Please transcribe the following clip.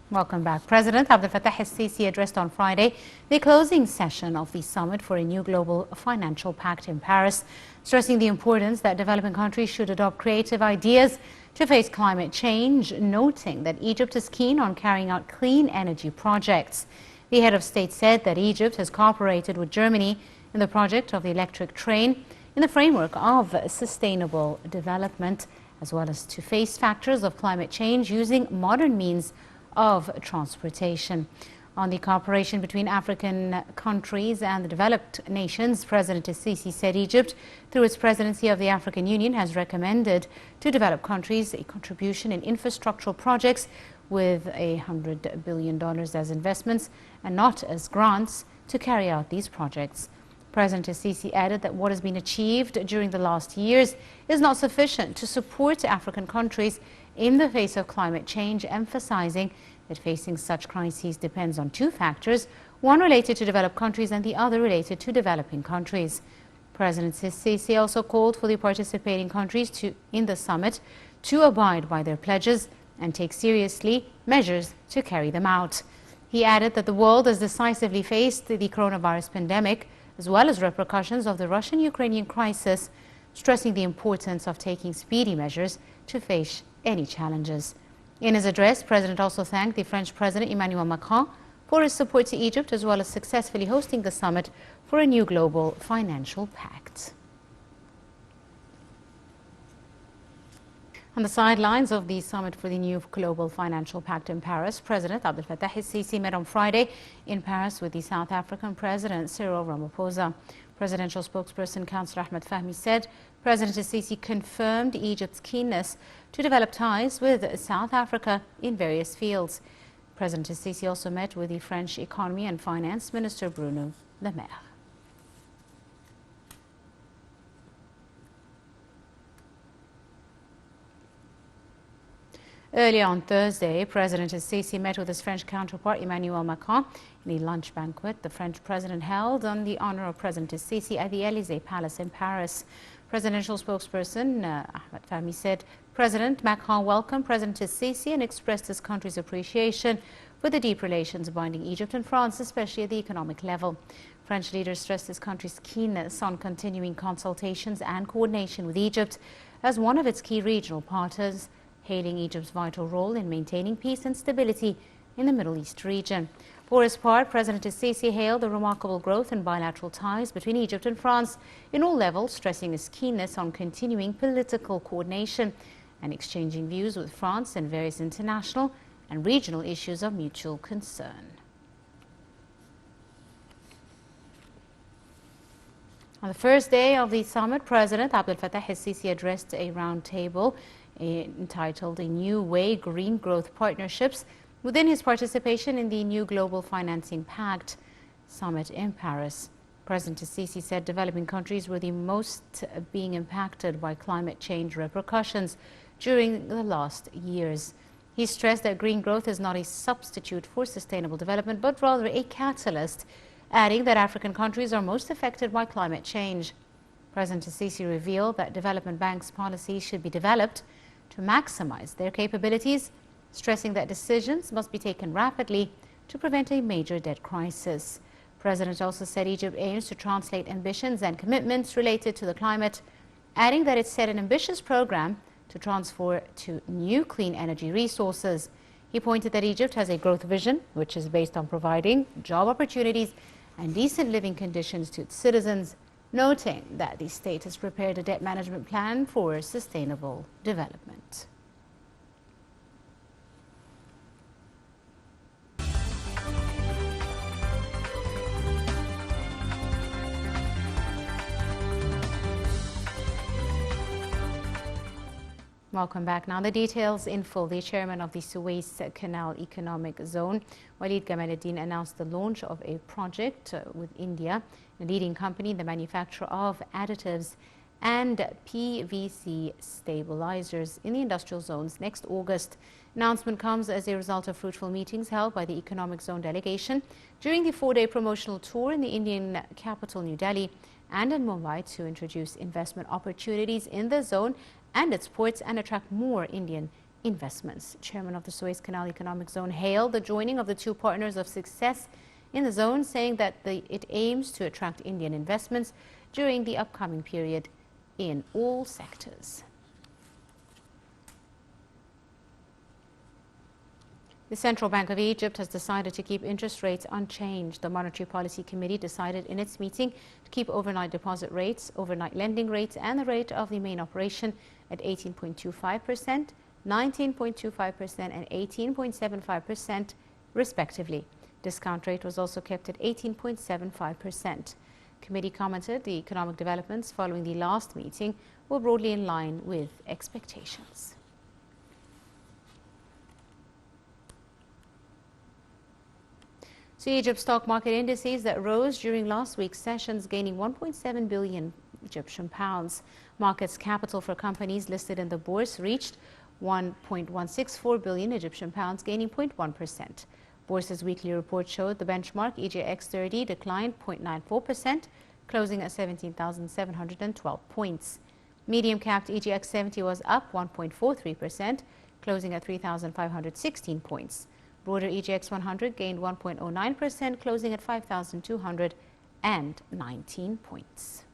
Welcome back. President Abdel Fattah el-Sisi addressed on Friday the closing session of the summit for a new global financial pact in Paris, stressing the importance that developing countries should adopt creative ideas to face climate change, noting that Egypt is keen on carrying out clean energy projects. The head of state said that Egypt has cooperated with Germany in the project of the electric train in the framework of sustainable development, as well as to face factors of climate change using modern means of transportation. On the cooperation between African countries and the developed nations, President el-Sisi said Egypt, through its presidency of the African Union, has recommended to developed countries a contribution in infrastructural projects with $100 billion as investments and not as grants to carry out these projects. President el-Sisi added that what has been achieved during the last years is not sufficient to support African countries in the face of climate change, emphasizing that facing such crises depends on two factors, one related to developed countries and the other related to developing countries. President el-Sisi also called for the participating countries in the summit to abide by their pledges and take seriously measures to carry them out. He added that the world has decisively faced the coronavirus pandemic, as well as repercussions of the Russian-Ukrainian crisis, stressing the importance of taking speedy measures to face any challenges. In his address, the President also thanked the French President Emmanuel Macron for his support to Egypt, as well as successfully hosting the summit for a new global financial pact. On the sidelines of the summit for the new global financial pact in Paris, President Abdel Fattah el-Sisi met on Friday in Paris with the South African President Cyril Ramaphosa. Presidential spokesperson Councillor Ahmed Fahmy said President el-Sisi confirmed Egypt's keenness to develop ties with South Africa in various fields. President el-Sisi also met with the French Economy and Finance Minister Bruno Le Maire. Earlier on Thursday, President el-Sisi met with his French counterpart Emmanuel Macron in a lunch banquet the French president held on the honor of President el-Sisi at the Élysée Palace in Paris. Presidential spokesperson Ahmed Fahmy said President Macron welcomed President el-Sisi and expressed his country's appreciation for the deep relations binding Egypt and France, especially at the economic level. French leaders stressed his country's keenness on continuing consultations and coordination with Egypt as one of its key regional partners, hailing Egypt's vital role in maintaining peace and stability in the Middle East region. For his part, President el-Sisi hailed the remarkable growth in bilateral ties between Egypt and France in all levels, stressing his keenness on continuing political coordination and exchanging views with France in various international and regional issues of mutual concern. On the first day of the summit, President Abdel Fattah el-Sisi addressed a roundtable entitled A New Way Green Growth Partnerships within his participation in the new Global Financing Pact summit in Paris. President el-Sisi said developing countries were the most being impacted by climate change repercussions during the last years. He stressed that green growth is not a substitute for sustainable development, but rather a catalyst, adding that African countries are most affected by climate change. President el-Sisi revealed that development banks' policies should be developed to maximize their capabilities, stressing that decisions must be taken rapidly to prevent a major debt crisis. The President also said Egypt aims to translate ambitions and commitments related to the climate, adding that it set an ambitious program to transfer to new clean energy resources. He pointed that Egypt has a growth vision, which is based on providing job opportunities and decent living conditions to its citizens, noting that the state has prepared a debt management plan for sustainable development. Welcome back. Now the details in full. The chairman of the Suez Canal Economic Zone, Walid Gamal-Eddin, announced the launch of a project with India, a leading company in the manufacture of additives and PVC stabilizers in the industrial zones next August. Announcement comes as a result of fruitful meetings held by the Economic Zone delegation during the 4-day promotional tour in the Indian capital, New Delhi, and in Mumbai to introduce investment opportunities in the zone and its ports and attract more Indian investments. Chairman of the Suez Canal Economic Zone hailed the joining of the two partners of success in the zone, saying that it aims to attract Indian investments during the upcoming period in all sectors. The Central Bank of Egypt has decided to keep interest rates unchanged. The Monetary Policy Committee decided in its meeting to keep overnight deposit rates, overnight lending rates and the rate of the main operation at 18.25%, 19.25% and 18.75% respectively. Discount rate was also kept at 18.75%. Committee commented the economic developments following the last meeting were broadly in line with expectations. So Egypt stock market indices that rose during last week's sessions, gaining 1.7 billion Egyptian pounds. Markets capital for companies listed in the bourse reached 1.164 billion Egyptian pounds, gaining 0.1%. Bourse's weekly report showed the benchmark EGX 30 declined 0.94%, closing at 17,712 points. Medium-capped EGX 70 was up 1.43%, closing at 3,516 points. Broader EGX 100 gained 1.09%, closing at 5,219 points.